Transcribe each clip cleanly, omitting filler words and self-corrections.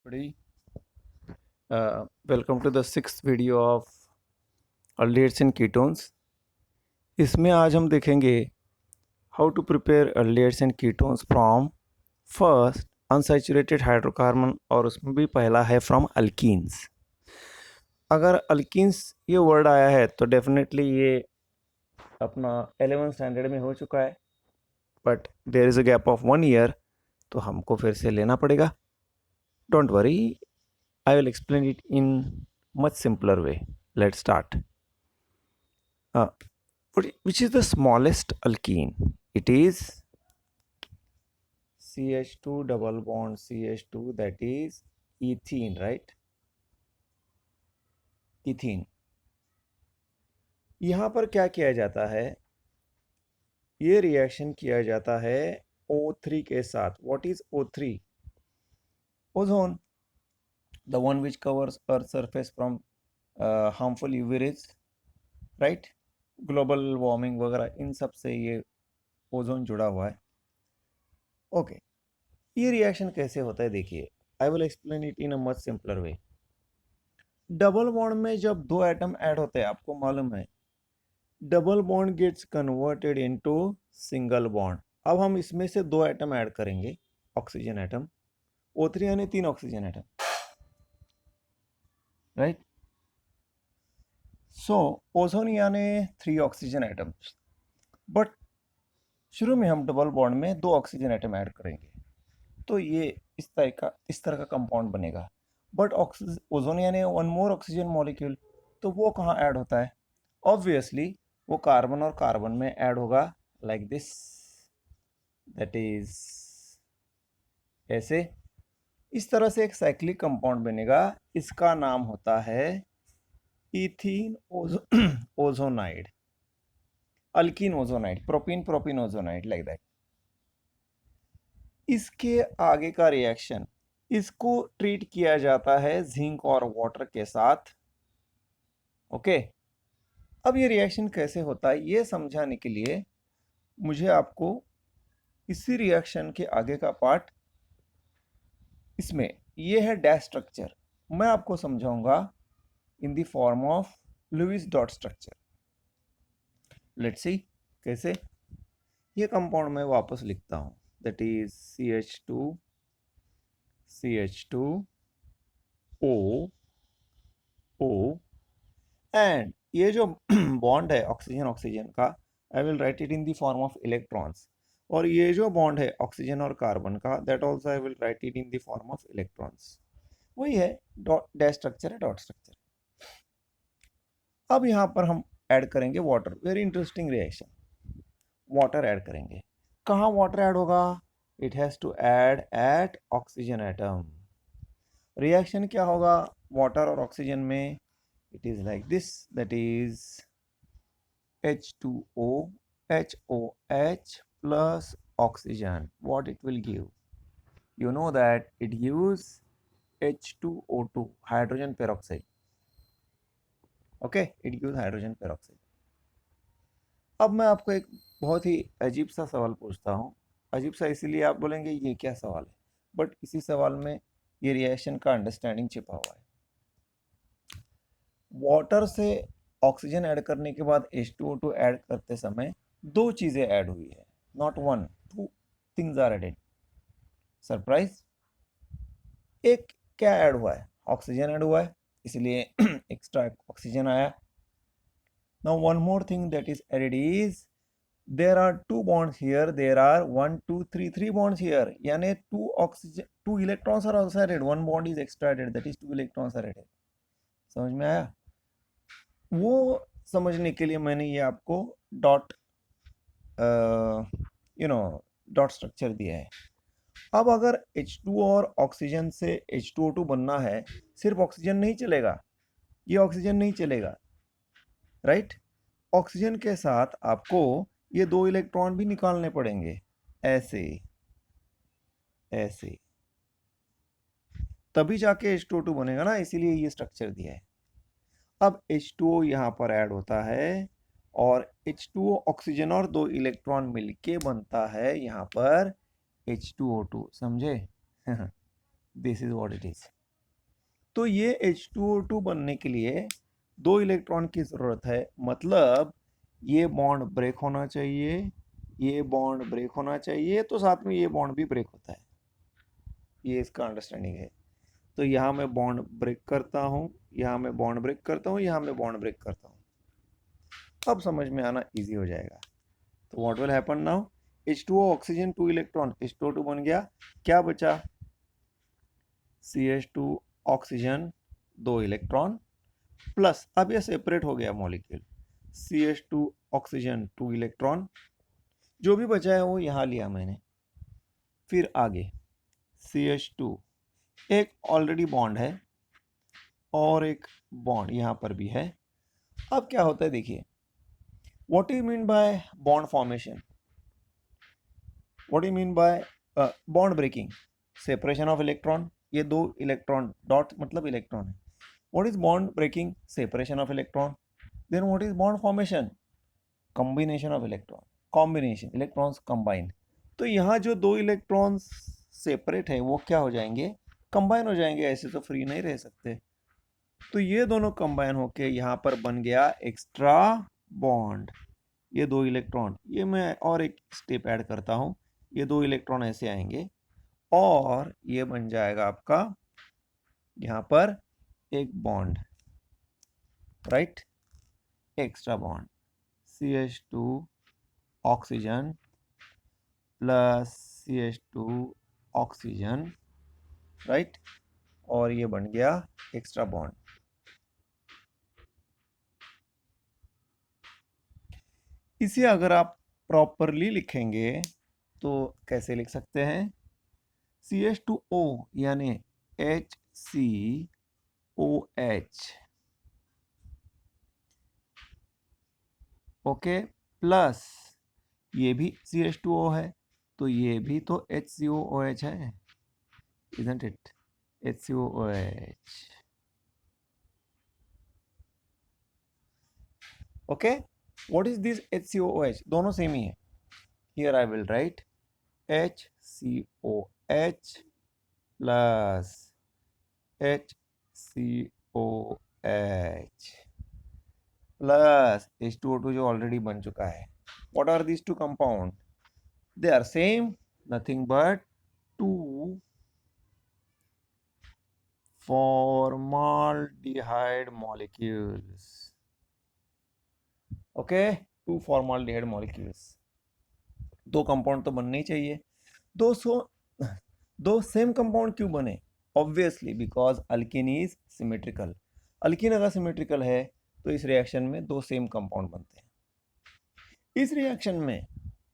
everybody. Welcome to the sixth video of aldehydes and ketones. इसमें आज हम देखेंगे how to prepare aldehydes and ketones from first unsaturated hydrocarbon और उसमें भी पहला है फ्रॉम अल्कीन्स. अगर अल्कीन्स ये वर्ड आया है तो डेफिनेटली ये अपना 11th स्टैंडर्ड में हो चुका है, but there is a gap of 1 year, तो हमको फिर से लेना पड़ेगा. Don't worry, I will explain it in much simpler way. Let's start. Uh, which is the smallest alkene? It is CH2 double bond CH2, that is ethene, right? Ethene. यहाँ पर क्या किया जाता है? ये रिएक्शन किया जाता है O3 के साथ. What is O3? Ozone, the one which covers Earth's surface from harmful UV rays, right? Global warming वगैरह इन सब से ये ओजोन जुड़ा हुआ है. ओके, ये रिएक्शन कैसे होता है देखिए. I will explain it in a much simpler way. Double bond में जब दो एटम ऐड होते हैं, आपको मालूम है, double bond gets converted into single bond. अब हम इसमें से दो एटम ऐड करेंगे, ऑक्सीजन एटम. O3 यानी 3 oxygen atom, right. So ozone यानी 3 ऑक्सीजन एटम. बट शुरू में हम डबल बॉन्ड में 2 ऑक्सीजन एटम ऐड करेंगे, तो ये इस तरह का कंपाउंड बनेगा. बट ओजोन यानी वन मोर ऑक्सीजन मॉलिक्यूल, तो वो कहाँ ऐड होता है? ऑब्वियसली वो कार्बन और कार्बन में ऐड होगा, लाइक दिस, दैट इज ऐसे. इस तरह से एक साइक्लिक कंपाउंड बनेगा. इसका नाम होता है ethene ozonide, alkyne ozonide, propene propene ozonide, like that. इसके आगे का रिएक्शन, इसको ट्रीट किया जाता है जिंक और वाटर के साथ. ओके, अब ये रिएक्शन कैसे होता है ये समझाने के लिए मुझे आपको इसी रिएक्शन के आगे का पार्ट, इसमें ये है डैश स्ट्रक्चर, मैं आपको समझाऊंगा in the form of Lewis dot structure. Let's see कैसे. ये कंपाउंड मैं वापस लिखता हूं, that is CH2 O O, and ये जो बॉन्ड है ऑक्सीजन ऑक्सीजन का, I will write it in the form of electrons. और ये जो बॉन्ड है ऑक्सीजन और कार्बन का, that also I will write it in the form of electrons. वही है, डॉट डैश स्ट्रक्चर है, डॉट स्ट्रक्चर. अब यहाँ पर हम ऐड करेंगे water. Very interesting reaction. Water add करेंगे. कहाँ वाटर ऐड होगा? It has to add at oxygen atom. Reaction क्या होगा वाटर और ऑक्सीजन में? It is like this, that is H2O HOH plus oxygen. What it will give? You know that it gives H2O2, hydrogen peroxide. Okay, it gives hydrogen peroxide. अब मैं आपको एक बहुत ही अजीब सा सवाल पूछता हूँ. अजीब सा इसीलिए आप बोलेंगे ये क्या सवाल है, बट इसी सवाल में ये रिएक्शन का अंडरस्टैंडिंग छिपा हुआ है. वाटर से ऑक्सीजन ऐड करने के बाद H2O2 ऐड करते समय दो चीज़ें ऐड हुई है, not one, two things are added. Surprise. एक क्या ऐड हुआ है? ऑक्सीजन ऐड हुआ है, इसलिए एक्स्ट्रा ऑक्सीजन आया. Now one more thing that is added is there are two bonds here, there are 1 2 3 3 bonds here, यानी two oxygen, two electrons are also added, one bond is extra added, that is 2 electrons are added. समझ में आया? वो समझने के लिए मैंने ये आपको डॉट डॉट स्ट्रक्चर दिया है. अब अगर H2 और ऑक्सीजन से H2O2 बनना है, सिर्फ ऑक्सीजन नहीं चलेगा, ये ऑक्सीजन नहीं चलेगा, राइट. ऑक्सीजन के साथ आपको ये दो इलेक्ट्रॉन भी निकालने पड़ेंगे, ऐसे ऐसे, तभी जाके H2O2 बनेगा ना, इसीलिए ये स्ट्रक्चर दिया है. अब H2O यहाँ पर ऐड होता है और H2O ऑक्सीजन और दो इलेक्ट्रॉन मिलके बनता है यहाँ पर H2O2. समझे? This is what it is. तो ये H2O2 बनने के लिए 2 इलेक्ट्रॉन की जरूरत है, मतलब ये बॉन्ड ब्रेक होना चाहिए, ये बॉन्ड ब्रेक होना चाहिए, तो साथ में ये बॉन्ड भी ब्रेक होता है। ये इसका अंडरस्टैंडिंग है। तो यहाँ मैं बॉन्ड ब्रेक करता हूँ, यहाँ मैं बॉन्ड ब्रेक करता हूँ, यहाँ मैं बॉन्ड ब्रेक करता हूँ। अब समझ में आना इजी हो जाएगा। तो what will happen now, H2O oxygen 2 electron, H2O2 बन गया, क्या बचा, CH2 ऑक्सीजन 2 इलेक्ट्रॉन प्लस, अब ये सेपरेट हो गया मॉलिक्यूल, CH2 ऑक्सीजन 2 इलेक्ट्रॉन, जो भी बचा है वो यहाँ लिया मैंने। फिर आगे CH2, एक ऑलरेडी बॉन्ड है और एक बॉन्ड यहाँ पर भी है। अब क्या होता है देखिए, what you mean by bond formation, what you mean by bond breaking, separation of electron, ये 2 इलेक्ट्रॉन, डॉट मतलब इलेक्ट्रॉन है। What is bond breaking, separation of electron. Then what is bond formation, combination of electron, combination electrons combine. तो यहाँ जो 2 electrons separate है वो क्या हो जाएंगे, कंबाइन हो जाएंगे, ऐसे तो फ्री नहीं रह सकते। तो ये दोनों कंबाइन होके यहाँ पर बन गया एक्स्ट्रा बॉन्ड। ये 2 इलेक्ट्रॉन, ये मैं और एक स्टेप ऐड करता हूँ, ये 2 इलेक्ट्रॉन ऐसे आएंगे और ये बन जाएगा आपका यहाँ पर एक bond, right, extra bond, CH2 oxygen plus CH2 oxygen, right, और ये बन गया एक्स्ट्रा बॉन्ड। इसे अगर आप प्रॉपरली लिखेंगे तो कैसे लिख सकते हैं, CH2O यानी HCOH, ओके, प्लस ये भी CH2O है, तो ये भी तो HCOOH है, isn't it, HCOOH, okay. What is this HCOOH, दोनों सेम ही है। Here I will right HCOH plus HCOH plus H2O2 जो ऑलरेडी बन चुका है। What are these two compound? They are same, nothing but 2 formaldehyde molecules. Okay, 2 formaldehyde molecules. 2 compound तो बनने ही चाहिए। 2 same compound क्यों बने, obviously because alkene is symmetrical. Alkene अगर सिमेट्रिकल है तो इस रिएक्शन में 2 सेम कंपाउंड बनते हैं। इस रिएक्शन में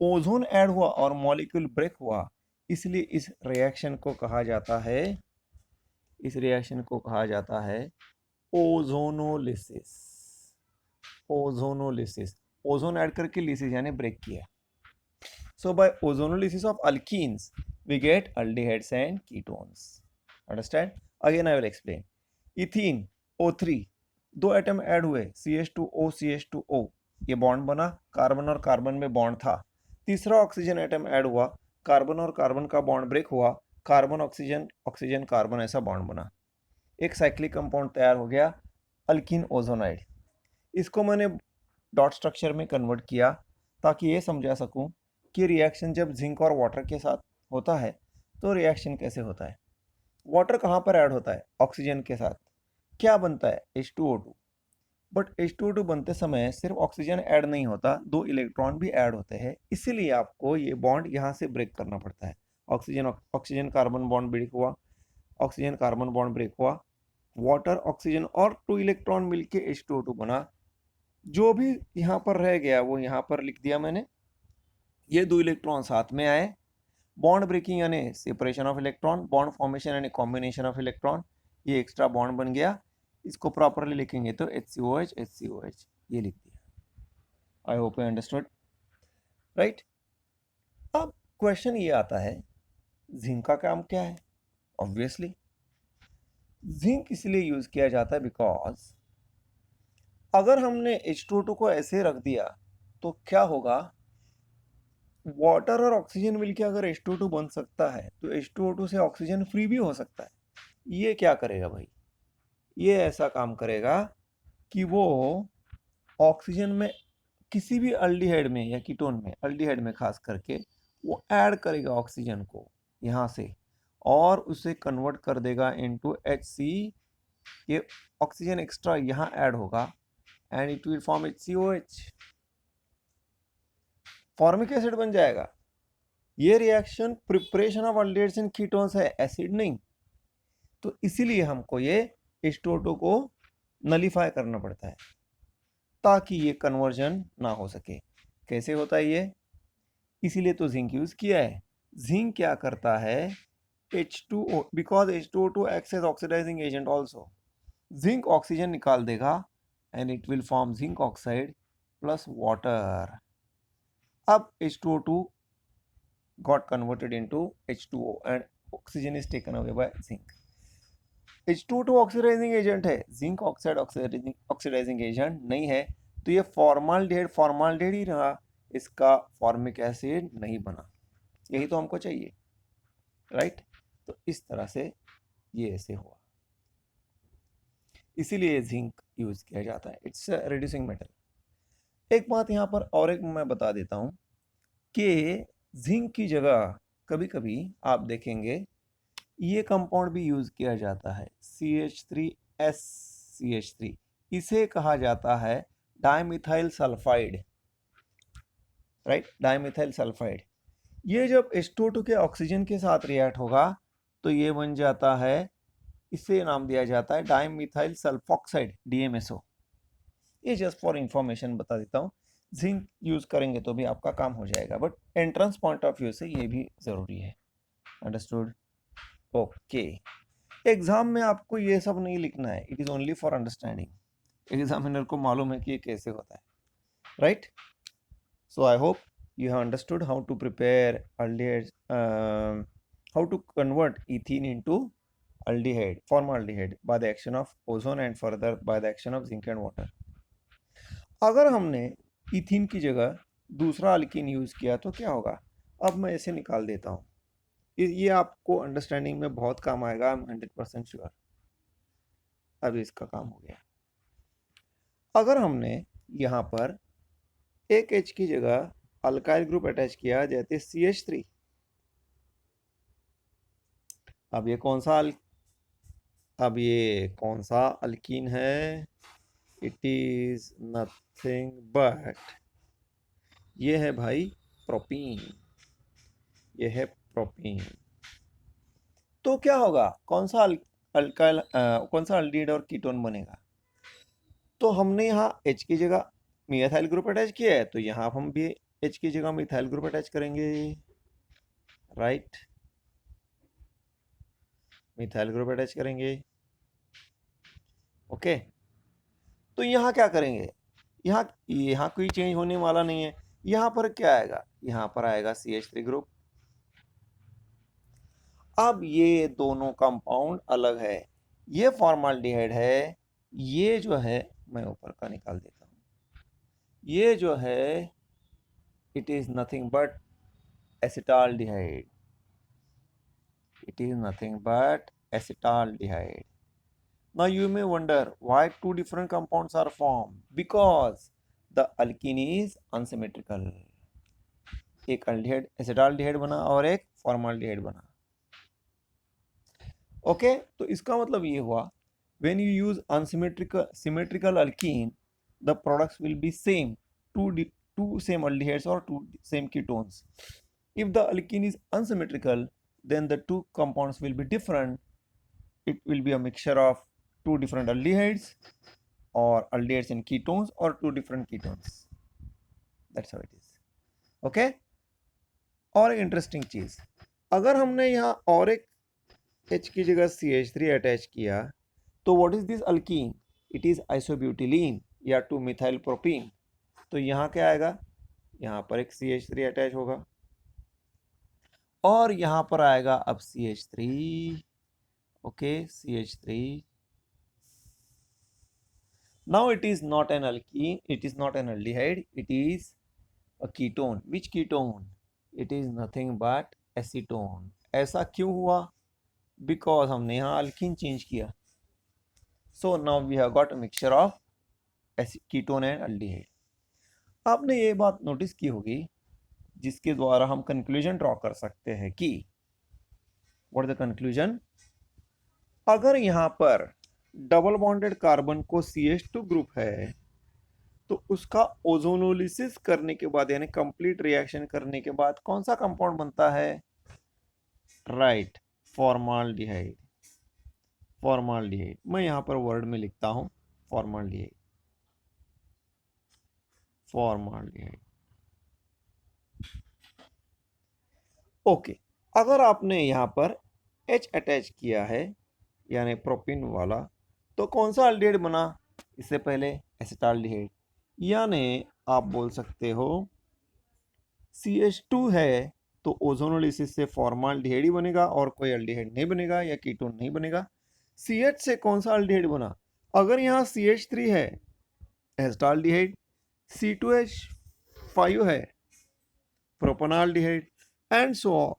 ओजोन ऐड हुआ और मॉलिक्यूल ब्रेक हुआ, इसलिए इस रिएक्शन को कहा जाता है, इस रिएक्शन को कहा जाता है ओजोनोलिसिस। ओजोनोलिसिस, ओजोन ऐड करके लिसिस यानी ब्रेक किया। So by ozonolysis of alkenes, we get aldehydes and ketones. Understand? Again I will explain. Ethene O3, 2 atom add हुए, CH2O CH2O, ये बॉन्ड बना, कार्बन और कार्बन में बॉन्ड था। तीसरा ऑक्सीजन एटम ऐड हुआ, कार्बन और कार्बन का बॉन्ड ब्रेक हुआ, कार्बन ऑक्सीजन ऑक्सीजन कार्बन ऐसा बॉन्ड बना, एक साइक्लिक कंपाउंड तैयार हो गया, अल्कीन ओजोनाइड। इसको मैंने डॉट स्ट्रक्चर में कन्वर्ट किया ताकि ये समझा सकूं कि रिएक्शन जब जिंक और वाटर के साथ होता है तो रिएक्शन कैसे होता है। वाटर कहाँ पर ऐड होता है, ऑक्सीजन के साथ, क्या बनता है, H2O2। बट H2O2 बनते समय सिर्फ ऑक्सीजन ऐड नहीं होता, 2 इलेक्ट्रॉन भी ऐड होते हैं, इसीलिए आपको ये बॉन्ड यहाँ से ब्रेक करना पड़ता है। Oxygen oxygen carbon bond break हुआ, ऑक्सीजन कार्बन बॉन्ड ब्रेक हुआ, वाटर ऑक्सीजन और 2 इलेक्ट्रॉन मिलके H2O2 बना। जो भी यहाँ पर रह गया वो यहाँ पर लिख दिया मैंने। ये 2 इलेक्ट्रॉन साथ में आए, बॉन्ड ब्रेकिंग यानी separation of electron, bond formation यानी कॉम्बिनेशन ऑफ इलेक्ट्रॉन, ये एक्स्ट्रा बॉन्ड बन गया। इसको प्रॉपरली लिखेंगे तो HCOH HCOH ये लिख दिया। I hope you understood, right. अब क्वेश्चन ये आता है, जिंक का काम क्या है। ऑब्वियसली जिंक इसलिए यूज किया जाता है बिकॉज अगर हमने H2O2 को ऐसे रख दिया तो क्या होगा, वाटर और ऑक्सीजन मिलके अगर H2O2 बन सकता है तो H2O2 से ऑक्सीजन फ्री भी हो सकता है। ये क्या करेगा भाई? ये ऐसा काम करेगा कि वो ऑक्सीजन में किसी भी अल्डिहाइड में या कीटोन में, अल्डिहाइड में खास करके, वो ऐड करेगा ऑक्सीजन को यहाँ से और उसे कन्वर्ट कर देगा इनटू HC। ये ऑक्सीजन एक्स्ट्रा यहाँ ऐड होगा and it will form HCOH, formic acid बन जाएगा। ये reaction preparation of aldehydes and ketones है, एसिड नहीं। तो इसीलिए हमको ये H2O2 को नलीफाई करना पड़ता है ताकि ये कन्वर्जन ना हो सके। कैसे होता है ये? इसीलिए तो जिंक यूज किया है। जिंक क्या करता है? H2O, because H2O2 acts as oxidizing agent also, zinc oxygen निकाल देगा and it will form zinc oxide plus water. अब H2O2 got converted into H2O and oxygen is taken away by zinc. H2O2 oxidizing agent है, zinc oxide oxidizing agent नहीं है, तो ये formaldehyde ही रहा, इसका फॉर्मिक एसिड नहीं बना। यही तो हमको चाहिए, राइट? तो इस तरह से ये ऐसे हुआ, इसीलिए जिंक यूज किया जाता है। It's reducing metal. एक बात यहाँ पर और एक मैं बता देता हूँ कि जिंक की जगह कभी कभी आप देखेंगे ये कंपाउंड भी यूज किया जाता है, CH3SCH3। इसे कहा जाता है dimethyl sulphide, right? Dimethyl sulphide. ये जब H2O2 के ऑक्सीजन के साथ रिएक्ट होगा तो ये बन जाता है, इसे नाम दिया जाता है डाइमिथाइल सल्फॉक्साइड, DMSO। ये जस्ट फॉर इंफॉर्मेशन बता देता हूँ। जिंक यूज करेंगे तो भी आपका काम हो जाएगा, but entrance point of view से ये भी जरूरी है। अंडरस्टूड? ओके। एग्जाम में आपको ये सब नहीं लिखना है, it is only for understanding. Examiner को मालूम है कि ये कैसे होता है, right? So I hope you have understood how to prepare aldehydes, how to convert ethene into aldehyde, formaldehyde, by the action of ozone and further by the action of zinc and water. अगर हमने ethene की जगह दूसरा alkyne use किया तो क्या होगा? अब मैं इसे निकाल देता हूँ, ये आपको अंडरस्टैंडिंग में बहुत काम आएगा, आई एम 100% श्योर। अब इसका काम हो गया। अगर हमने यहाँ पर एक H की जगह अल्काइल ग्रुप अटैच किया जैसे CH3, अब ये कौन सा अल्कीन है? इट इज नथिंग बट, ये है भाई प्रोपीन, ये है प्रोपीन। तो क्या होगा? कौन सा अल्काइल, कौन सा अल्डिहाइड और कीटोन बनेगा? तो हमने यहाँ H की जगह मिथाइल ग्रुप अटैच किया है, तो यहाँ हम भी H की जगह मिथाइल ग्रुप अटैच करेंगे, राइट? मिथाइल ग्रुप अटैच करेंगे, ओके। तो यहाँ क्या करेंगे? यहाँ कोई चेंज होने वाला नहीं है। यहाँ पर क्या आएगा? यहाँ पर आएगा CH3 ग्रुप। अब ये दोनों कंपाउंड अलग है, ये फॉर्माल्डिहाइड है, ये जो है, मैं ऊपर का निकाल देता हूँ, ये जो है it is nothing but acetaldehyde, it is nothing but acetaldehyde. Now you may wonder why two different compounds are formed, because the alkene is unsymmetrical. एक अल्डिहाइड एसिटाल्डिहाइड बना और एक फॉर्माल्डिहाइड बना, ओके। तो इसका मतलब ये हुआ, when you use symmetrical alkene, the products will be same, two same aldehydes or two same ketones. If the alkene is unsymmetrical, then the two compounds will be different. It will be a mixture of two different aldehydes or aldehydes and ketones or two different ketones. That's how it is. Okay? और एक interesting चीज, अगर हमने यहाँ और एक H की जगह CH3 अटैच किया तो what is this alkene? It is isobutylene या 2 मिथाइल प्रोपीन। तो यहाँ क्या आएगा? यहाँ पर एक CH3 अटैच होगा और यहाँ पर आएगा अब CH3, okay, CH3। Now it is not an alkene, it is not an aldehyde, it is a ketone. Which ketone? It is nothing but acetone. ऐसा क्यों हुआ? बिकॉज हमने यहाँ अल्कीन चेंज किया। So now we have got a mixture of ketone and aldehyde. आपने ये बात notice की होगी जिसके द्वारा हम कंक्लूजन ड्रॉ कर सकते हैं कि व्हाट इज द कंक्लूजन? अगर यहाँ पर डबल बॉन्डेड कार्बन को CH2 ग्रुप है तो उसका ओजोनोलिसिस करने के बाद यानी कंप्लीट रिएक्शन करने के बाद कौन सा कंपाउंड बनता है? Right, formaldehyde. फॉर्माल्डिहाइड मैं यहाँ पर वर्ड में लिखता हूँ फॉर्माल्डिहाइड। फॉर्माल्डिहाइड। ओके, अगर आपने यहाँ पर H अटैच किया है यानी प्रोपिन वाला तो कौन सा अल्डिहाइड बना? इससे पहले एसिटाल्डिहाइड। यानी आप बोल सकते हो CH2 है तो ओजोनोलिसिस से फॉर्माल्डिहाइड ही बनेगा और कोई अल्डिहाइड नहीं बनेगा या कीटोन नहीं बनेगा। CH से कौन सा अल्डिहाइड बना? अगर यहाँ CH3 है एसिटाल्डिहाइड, C2H5 है propanaldehyde and so on,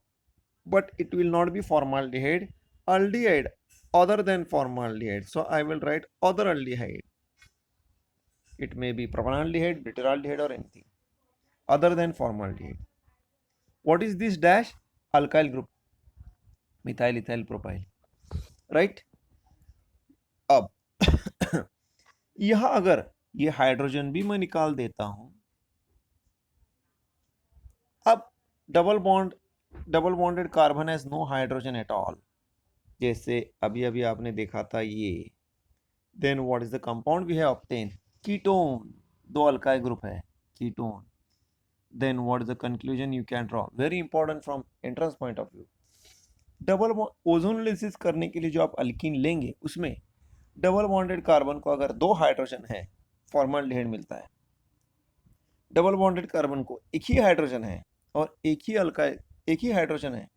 but it will not be formaldehyde. Aldehyde other than formaldehyde, so I will write other aldehyde. It may be propanaldehyde, butyraldehyde, or anything other than formaldehyde. What is this dash? Alkyl group, methyl ethyl propyl, right? अब यहां अगर ये hydrogen भी मैं निकाल देता हूं, अब double bonded carbon has no hydrogen at all, जैसे अभी अभी आपने देखा था ये। Then what is the compound we have obtain? Ketone. दो अल्काइल ग्रुप है, ketone. Then what is the conclusion you can draw? Very important from entrance point of view. Double ozonolysis करने के लिए जो आप अल्कीन लेंगे उसमें डबल बॉन्डेड कार्बन को अगर दो हाइड्रोजन है फॉर्माल्डिहाइड मिलता है। डबल बॉन्डेड कार्बन को एक ही हाइड्रोजन है और एक ही हाइड्रोजन है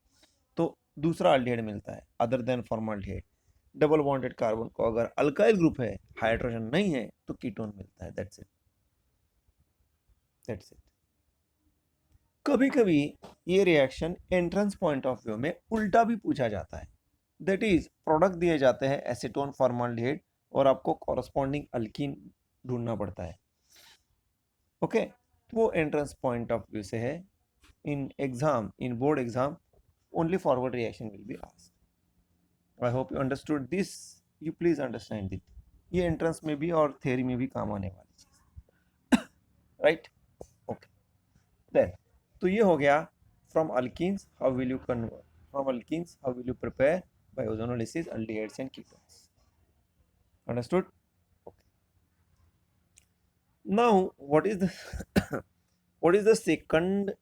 तो दूसरा अल्डिहाइड मिलता है other than formaldehyde. Double bonded carbon को अगर अल्काइल ग्रुप है हाइड्रोजन नहीं है तो कीटोन मिलता है। That's it, that's it. कभी कभी ये reaction entrance point of view में उल्टा भी पूछा जाता है। दैट इज प्रोडक्ट दिए जाते हैं एसीटोन फॉर्माल्डिहाइड और आपको कॉरस्पॉन्डिंग अल्कीन ढूंढना पड़ता है। ओके, तो वो एंट्रेंस पॉइंट ऑफ व्यू से है। In exam, in board exam only forward reaction will be asked. I hope you understood this. You please understand it. ये एंट्रेंस में भी और थ्योरी में भी काम आने वाली चीज, राइट? ओके, देन तो ये हो गया from alkenes how will you convert, from alkenes how will you prepare by ozonolysis aldehydes and ketones. Understood? Okay, now what is the what is the second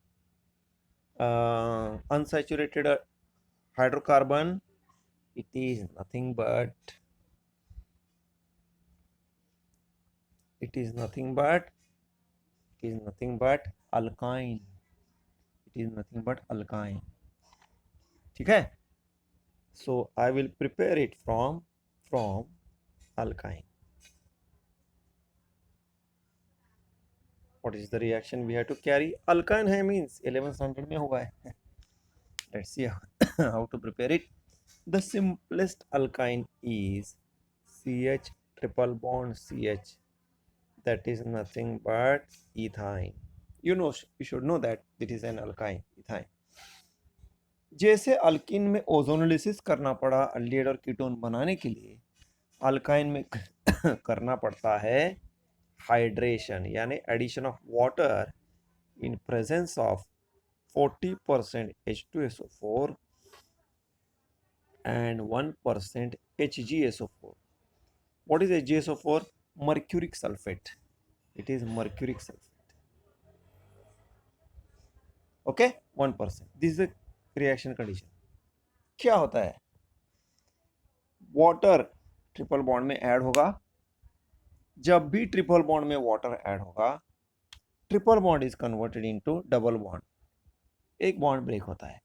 unsaturated hydrocarbon? It is nothing but alkyne. It is nothing but alkyne. ठीक है? So I will prepare it from alkyne. What is the reaction we have to carry? Alkyne है means 11th standard में हुआ है. Let's see how to prepare it. The simplest alkyne is CH triple bond CH. That is nothing but ethyne. You should know that it is an alkyne, ethyne. जैसे alkyne में ozonolysis करना पड़ा aldehyde और ketone बनाने के लिए, alkyne में करना पड़ता है हाइड्रेशन यानी addition of water in presence of 40% H2SO4 and 1% HgSO4. What is HgSO4? Mercuric sulfate. It is mercuric sulfate. Okay, 1%. This is the reaction condition. क्या होता है? वाटर ट्रिपल बॉन्ड में ऐड होगा। जब भी ट्रिपल बॉन्ड में water add होगा, triple bond is converted into double bond, एक बॉन्ड ब्रेक होता है।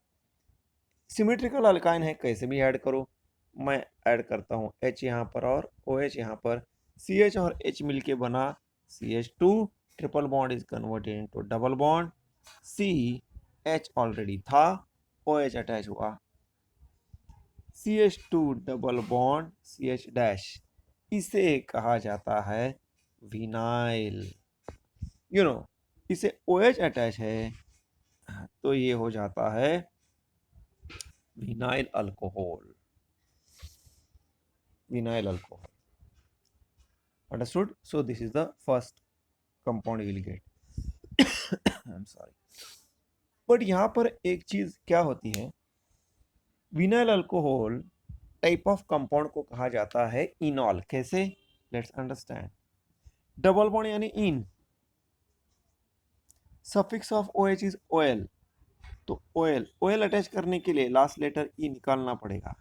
सिमेट्रिकल अल्काइन है, कैसे भी ऐड करो। मैं ऐड करता हूँ H यहाँ पर और OH यहाँ पर, CH और H मिलके बना CH2, triple bond is converted into double bond H already था, OH अटैच हुआ, CH2 double bond CH dash, इसे कहा जाता है विनाइल। इसे OH अटैच है तो ये हो जाता है vinyl alcohol. Vinyl alcohol, understood? So this is the first compound you will get. I'm sorry. But यहाँ पर एक चीज क्या होती है, vinyl alcohol type of compound को कहा जाता है इनॉल। कैसे? Let's understand. डबल बॉन्ड यानी ene, suffix of OH is OL, तो OL अटैच करने के लिए लास्ट लेटर ई निकालना पड़ेगा,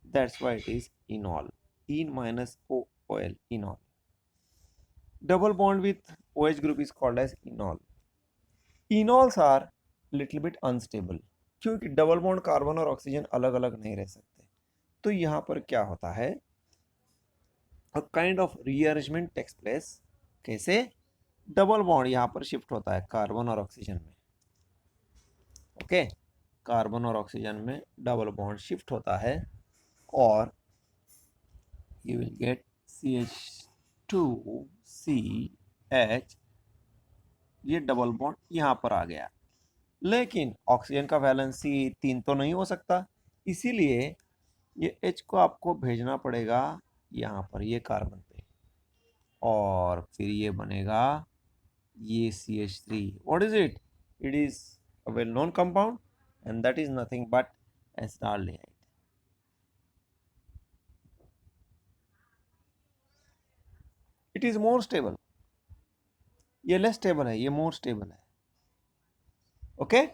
that's why it is enol, ene minus OL, enol. Double bond with OH group is called as enol. Enols are little bit unstable, क्योंकि double bond carbon और oxygen अलग अलग नहीं रह सकते, तो यहाँ पर क्या होता है, a kind of rearrangement takes place. कैसे? डबल बॉन्ड यहाँ पर शिफ्ट होता है कार्बन और ऑक्सीजन में, ओके, कार्बन और ऑक्सीजन में डबल बॉन्ड शिफ्ट होता है और यू विल गेट CH2CH, ये डबल बॉन्ड यहाँ पर आ गया। लेकिन ऑक्सीजन का वैलेंसी 3 तो नहीं हो सकता, इसीलिए ये H को आपको भेजना पड़ेगा यहाँ पर, ये कार्बन पे, और फिर ये बनेगा ये CH3। What is it? It is a well known compound and that is nothing but acetaldehyde. It is more stable, ये लेस स्टेबल है, ये मोर स्टेबल है, okay.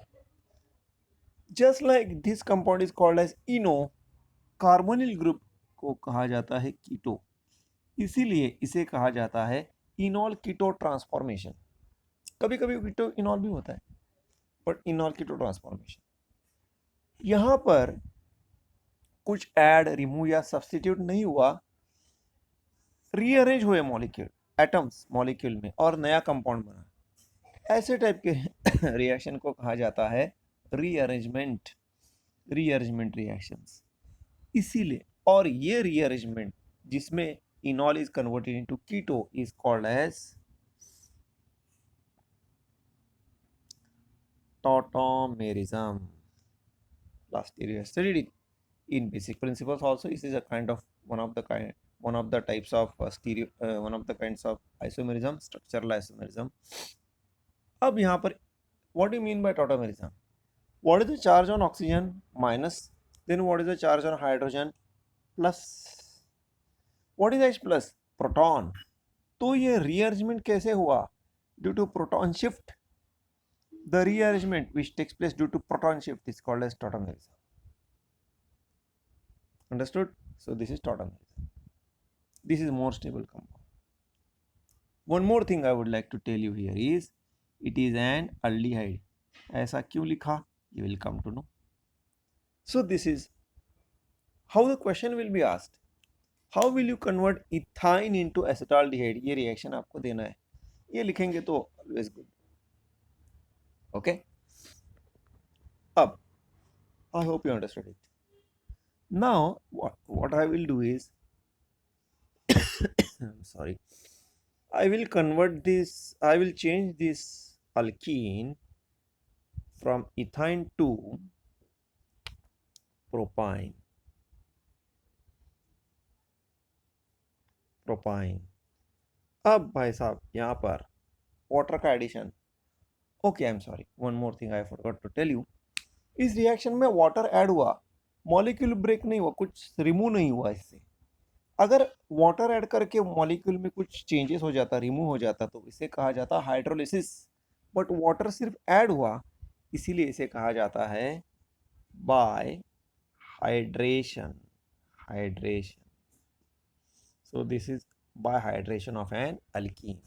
Just like this compound is called as enol, carbonyl group को कहा जाता है कीटो, इसीलिए इसे कहा जाता है इनॉल कीटो ट्रांसफॉर्मेशन। कभी कभी कीटो इनॉल भी होता है, बट इनॉल कीटो ट्रांसफॉर्मेशन। यहां पर कुछ ऐड, रिमूव या सब्स्टिट्यूट नहीं हुआ, रीअरेंज हुए मॉलिक्यूल, एटम्स मॉलिक्यूल में, और नया कंपाउंड बना। ऐसे टाइप के रिएक्शन को कहा जाता है रीअरेंजमेंट, रीअरेंजमेंट रिएक्शंस। इसीलिए, और ये रीअरेंजमेंट जिसमें enol is converted into keto is called as tautomerism. Last year you have studied it in basic principles also. This is a kind of one of the types of one of the kinds of isomerism, structural isomerism. अब यहाँ पर what do you mean by tautomerism? What is the charge on oxygen? Minus. Then what is the charge on hydrogen? Plus. What is H plus? Proton. तो ये rearrangement कैसे हुआ? Due to proton shift. The rearrangement which takes place due to proton shift is called as tautomerism. Understood? So this is tautomerism. This is more stable compound. One more thing I would like to tell you here is it is an aldehyde. ऐसा क्यों लिखा? You will come to know. So this is how the question will be asked. How will you convert ethyne into acetaldehyde? ये reaction आपको देना है. ये लिखेंगे तो always good. Okay. Up. I hope you understood it. Now what I will do is I'm sorry, I will convert this, I will change this alkene from ethyne to propyne. अब भाई साहब यहाँ पर वाटर का addition, okay I am sorry, one more thing I forgot to tell you, इस reaction में water add हुआ, molecule break नहीं हुआ, कुछ रिमूव नहीं हुआ इससे। अगर वाटर ऐड करके मॉलिक्यूल में कुछ चेंजेस हो जाता, रिमूव हो जाता, तो इसे कहा जाता हाइड्रोलिसिस, बट वाटर सिर्फ ऐड हुआ, इसीलिए इसे कहा जाता है bye hydration. Hydration, so this is by hydration of an alkene.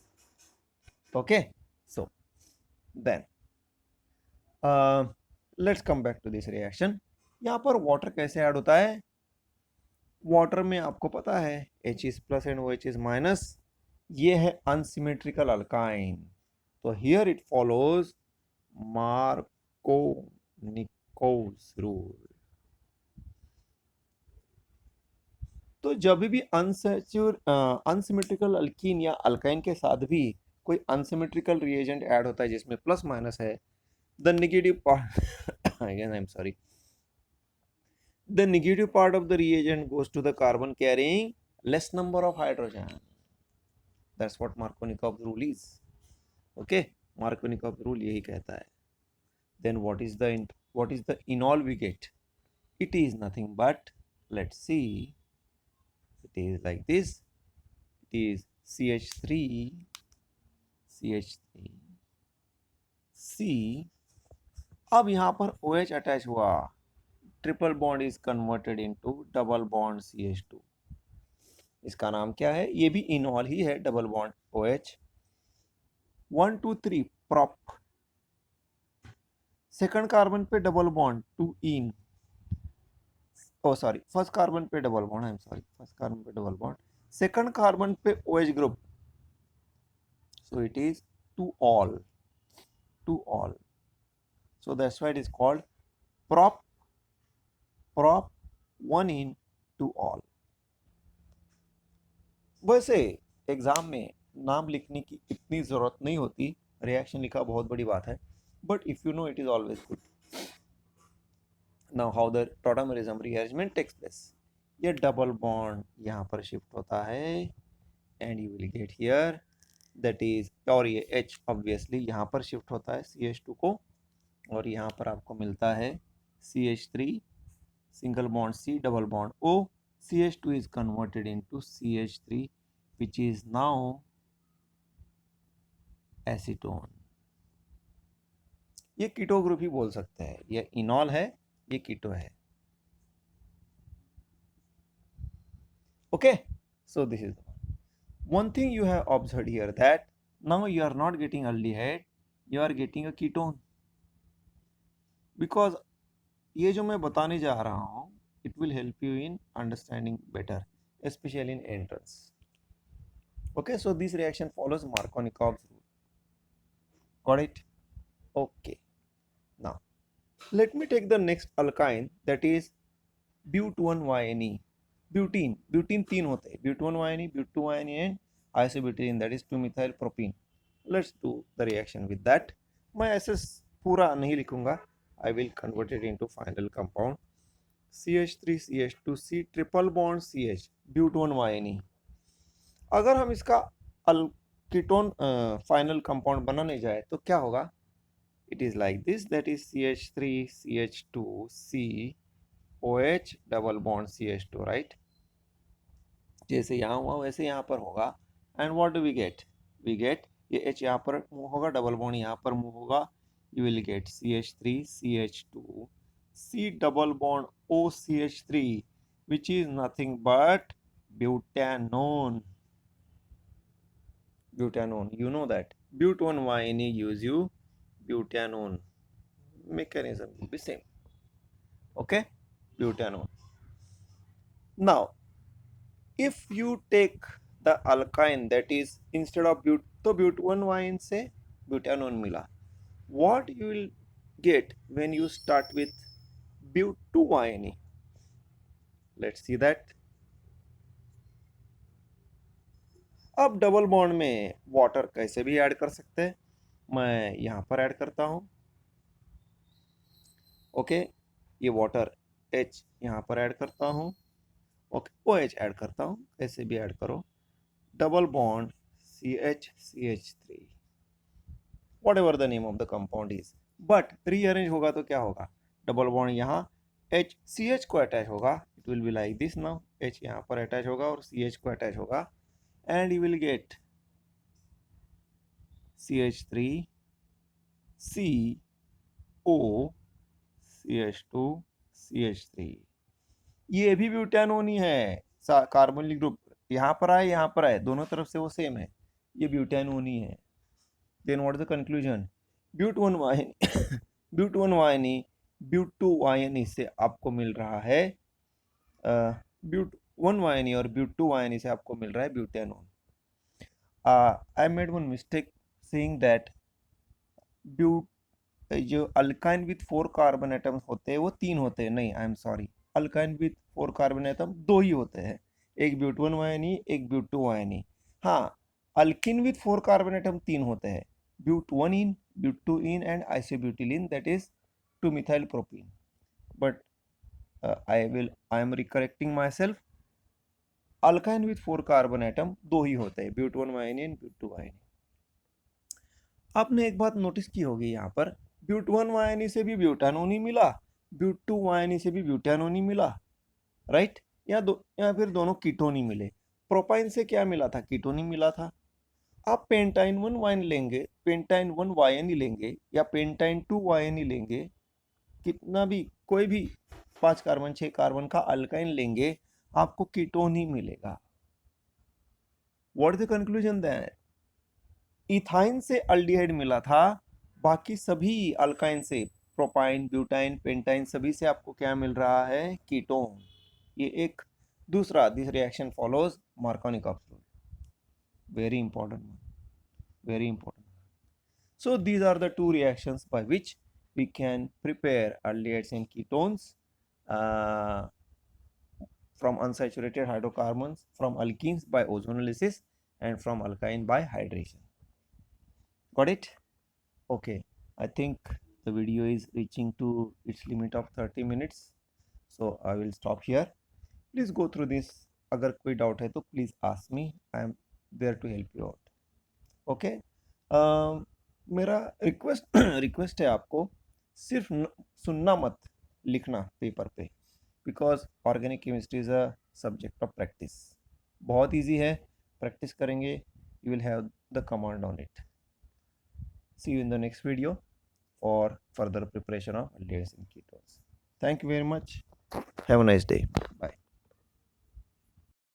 Okay, so then let's come back to this reaction. यहाँ पर वाटर कैसे ऐड होता है? वाटर में आपको पता है H is plus and OH is minus, ये है अनसिमेट्रिकल अल्काइन, तो here it follows Markovnikov's rule. तो जब भी अनसिमेट्रिकल अल्कीन या अल्काइन के साथ भी कोई अनसिमेट्रिकल रिएजेंट ऐड होता है जिसमें प्लस माइनस है, the negative part again I am sorry, the negative part of the reagent goes to the carbon carrying less number of hydrogen. That's what Markovnikov rule is. Okay, Markovnikov rule यही कहता है. Then what is the enol we get? It is nothing but, let's see, it is like this. It is CH3 C. अब यहाँ पर OH attach हुआ, triple bond is converted into double bond CH2. इसका नाम क्या है? ये भी इनॉल ही है, double bond OH. 1 2 3 prop, second carbon पे double bond 2 ene, oh sorry first carbon पे double bond, I am sorry, first carbon पे डबल बॉन्ड, सेकंड कार्बन पे OH group, so it is two ol, so that's why it is called prop 1 in 2 all. वैसे exam में नाम लिखने की इतनी जरूरत नहीं होती, रिएक्शन लिखा बहुत बड़ी बात है, but if you know it is always good. Now how the tautomerism rearrangement takes place. ये डबल बॉन्ड यहाँ पर शिफ्ट होता है and you will get here that is, और ये H ऑब्वियसली यहाँ पर शिफ्ट होता है CH2 को, और यहाँ पर आपको मिलता है CH3 single bond C double bond O. CH2 is converted into CH3 which is now acetone. ये कीटो ग्रुप ही बोल सकते हैं, ये इनॉल है, ये कीटो है. Okay, so this is one thing you have observed here, that now you are not getting aldehyde, you are getting a ketone, because ये जो मैं बताने जा रहा हूँ it will help you in understanding better, especially in entrance. Okay, so this reaction follows Markovnikov's rule. Got it? Okay. Now, let me take the next alkyne, that is but1-YNE. Butene तीन होते हैं, but1-YNE, but2-YNE and isobutene, that is 2-methyl propene. Let's do the reaction with that. मैं ऐसे पूरा नहीं लिखूंगा, I will convert it into final compound. CH3 CH2 C triple bond CH but1-YNE. अगर हम इसका कीटोन फाइनल कंपाउंड बनाने जाए तो क्या होगा? It is like this, that is CH3 CH2 C OH double bond CH2, right? जैसे यहाँ हुआ वैसे यहाँ पर होगा. And what do we get? We get ये H यहाँ पर मूव होगा, डबल बॉन्ड यहाँ पर मूव होगा, you will gate CH3 CH2 C double bond OCH3, which is nothing but butanone. You know that but1-YNE gives you butanone. Mechanism will be same. Okay, butanone. Now, if you take the alkyne, that is instead of तो but1-YN से butanone मिला. What you will get when you start with but2-YNE? Let's see that. अब double bond में water कैसे भी add कर सकते हैं, मैं यहाँ पर ऐड करता हूँ. ओके, ये वाटर H यहाँ पर ऐड करता हूँ. ओके, OH ऐड करता हूँ, कैसे भी ऐड करो. Double bond CH CH3, what ever the name of the compound is. But rearrange होगा तो क्या होगा? डबल बॉन्ड यहाँ H CH को अटैच होगा, it will be like this. Now H यहाँ पर अटैच होगा और CH को अटैच होगा, and you will get CH3 C O CH2 CH3. ये भी ब्यूटेनोन ही है, कार्बोनिल ग्रुप यहाँ पर आए यहाँ पर आए, दोनों तरफ से वो सेम है, ये ब्यूटेनोन ही है. Then what is the conclusion? but1-YNE but2-YNE से आपको मिल रहा है, but1-YNE और but2-YNE से आपको मिल रहा है butanone. I made one mistake saying that जो अल्काइन विथ 4 कार्बन एटम्स होते हैं वो 3 होते हैं, नहीं आई am sorry, alkyne with 4 carbon atom 2 ही होते हैं, एक ब्यूट1 वायनी एक ब्यूट2 वायनी। हाँ, अल्किन विथ 4 कार्बन एटम 3 होते हैं, ब्यूट1 इन, ब्यूट2 ene and isobutylene, that is 2 methyl propene. But I am recorrecting myself, alkyne with 4 carbon atom 2 ही होते हैं, ब्यूट1 वायनी एंड ब्यूट2 वायनी। आपने एक बात नोटिस की होगी यहाँ पर, ब्यूट1 वायनी से भी ब्यूटानोनी मिला, ब्यूट2 वायनी से भी ब्यूटानोनी मिला, राइट? या फिर दोनों कीटोनी मिले। प्रोपाइन से क्या मिला था? कीटोनी मिला था। आप पेंटाइन 1 वायन लेंगे, पेंटाइन 1 वायन लेंगे या पेंटाइन 2 वायन लेंगे, कितना भी कोई भी 5 कार्बन 6 कार्बन का अल्काइन लेंगे, आपको कीटोन ही मिलेगा। What is the conclusion then? Ethyne से अल्डिहाइड मिला था, बाकी सभी अल्काइन से, प्रोपाइन, ब्यूटाइन, पेंटाइन, सभी से आपको क्या मिल रहा है? कीटोन। ये एक दूसरा, this reaction follows Markovnikov rule, very important one, very important. So these are the two reactions by which we can prepare aldehydes and ketones uh, from unsaturated hydrocarbons, from alkenes by ozonolysis, and from alkyne by hydration. Got it? Okay, I think the video is reaching to its limit of 30 minutes, so I will stop here. Please go through this. अगर कोई doubt है तो please ask me, I am there to help you out. Okay, मेरा request है आपको, सिर्फ सुनना मत, लिखना पेपर पे, because organic chemistry is a subject of practice. बहुत इजी है, प्रैक्टिस करेंगे, you will have the command on it. See you in the next video for further preparation of aldehydes and ketones. Thank you very much. Have a nice day.